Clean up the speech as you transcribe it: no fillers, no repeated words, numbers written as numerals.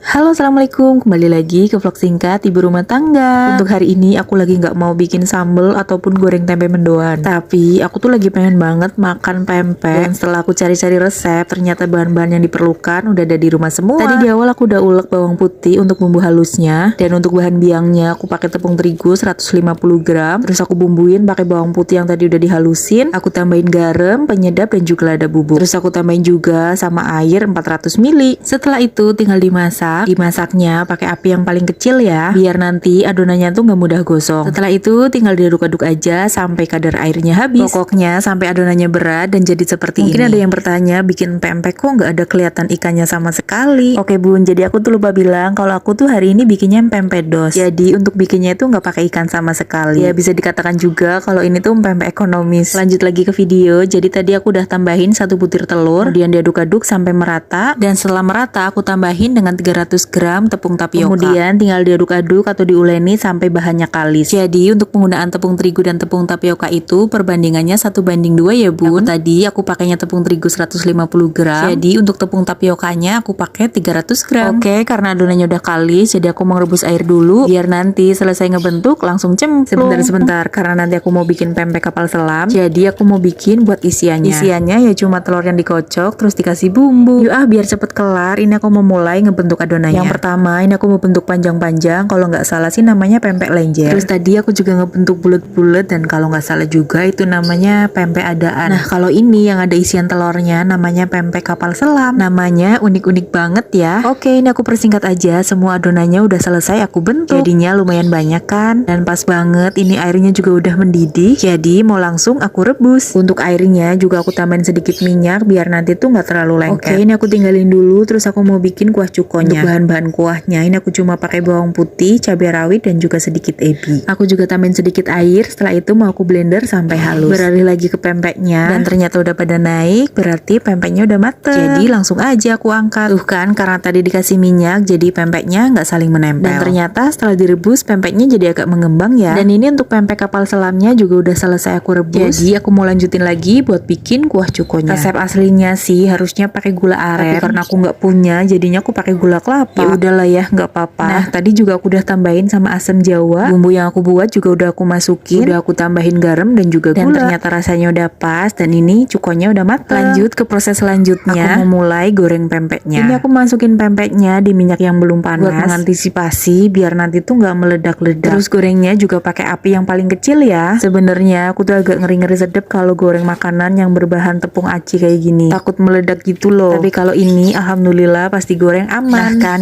Halo, assalamualaikum. Kembali lagi ke vlog singkat ibu rumah tangga. Untuk hari ini aku lagi nggak mau bikin sambal ataupun goreng tempe mendoan. Tapi aku tuh lagi pengen banget makan pempek. Dan setelah aku cari-cari resep, ternyata bahan-bahan yang diperlukan udah ada di rumah semua. Tadi di awal aku udah ulek bawang putih untuk bumbu halusnya. Dan untuk bahan biangnya aku pakai tepung terigu 150 gram. Terus aku bumbuin pakai bawang putih yang tadi udah dihalusin. Aku tambahin garam, penyedap dan juga lada bubuk. Terus aku tambahin juga sama air 400 ml. Setelah itu tinggal dimasak. Dimasaknya pakai api yang paling kecil ya, biar nanti adonannya tuh nggak mudah gosong. Setelah itu tinggal diaduk-aduk aja sampai kadar airnya habis. Pokoknya sampai adonannya berat dan jadi seperti ini. Mungkin ada yang bertanya, bikin pempek kok nggak ada kelihatan ikannya sama sekali? Oke bun, jadi aku tuh lupa bilang kalau aku tuh hari ini bikinnya pempek dos. Jadi untuk bikinnya itu nggak pakai ikan sama sekali. Ya bisa dikatakan juga kalau ini tuh pempek ekonomis. Lanjut lagi ke video. Jadi tadi aku udah tambahin 1 butir telur, kemudian diaduk-aduk sampai merata. Dan setelah merata aku tambahin dengan 300 gram tepung tapioka. Kemudian tinggal diaduk-aduk atau diuleni sampai bahannya kalis. Jadi untuk penggunaan tepung terigu dan tepung tapioka itu perbandingannya 1:2 ya bun. Tadi aku pakainya tepung terigu 150 gram. Jadi untuk tepung tapiokanya aku pakai 300 gram. Oke, karena adonannya udah kalis, jadi aku mau rebus air dulu biar nanti selesai ngebentuk langsung cemplung. Sebentar, karena nanti aku mau bikin pempek kapal selam. Jadi aku mau bikin buat isiannya. Isiannya ya cuma telur yang dikocok terus dikasih bumbu. Yuk biar cepet kelar, ini aku mau mulai ngebentuk adonannya. Yang pertama ini aku mau bentuk panjang-panjang, kalau nggak salah sih namanya pempek lenjer. Terus tadi aku juga ngebentuk bulat-bulat dan kalau nggak salah juga itu namanya pempek adaan. Nah kalau ini yang ada isian telurnya namanya pempek kapal selam. Namanya unik-unik banget ya. Oke, ini aku persingkat aja, semua adonannya udah selesai aku bentuk. Jadinya lumayan banyak kan, dan pas banget ini airnya juga udah mendidih. Jadi mau langsung aku rebus. Untuk airnya juga aku tambahin sedikit minyak biar nanti tuh nggak terlalu lengket. Oke, ini aku tinggalin dulu. Terus aku mau bikin kuah cukonya. Untuk bahan-bahan kuahnya ini aku cuma pakai bawang putih, cabai rawit dan juga sedikit ebi. Aku juga tambahin sedikit air. Setelah itu mau aku blender sampai halus. Beralih lagi ke pempeknya dan ternyata udah pada naik, berarti pempeknya udah mateng. Jadi langsung aja aku angkat. Tuh kan, karena tadi dikasih minyak jadi pempeknya nggak saling menempel. Dan ternyata setelah direbus pempeknya jadi agak mengembang ya. Dan ini untuk pempek kapal selamnya juga udah selesai aku rebus. Jadi aku mau lanjutin lagi buat bikin kuah cukonya. Resep aslinya sih harusnya pakai gula aren. Tapi karena aku nggak punya, jadinya aku pakai gula kelapa. Ya udahlah ya, nggak apa-apa. Nah tadi juga aku udah tambahin sama asam jawa. Bumbu yang aku buat juga udah aku masukin. Udah aku tambahin garam dan juga gula. Dan ternyata rasanya udah pas. Dan ini cukonya udah matang. Lanjut ke proses selanjutnya. Aku mau mulai goreng pempeknya. Ini aku masukin pempeknya di minyak yang belum panas buat mengantisipasi biar nanti tuh nggak meledak-ledak. Terus gorengnya juga pakai api yang paling kecil ya. Sebenarnya aku tuh agak ngeri-ngeri sedep kalau goreng makanan yang berbahan tepung aci kayak gini. Takut meledak gitu loh. Tapi kalau ini alhamdulillah pasti goreng aman. Nah kan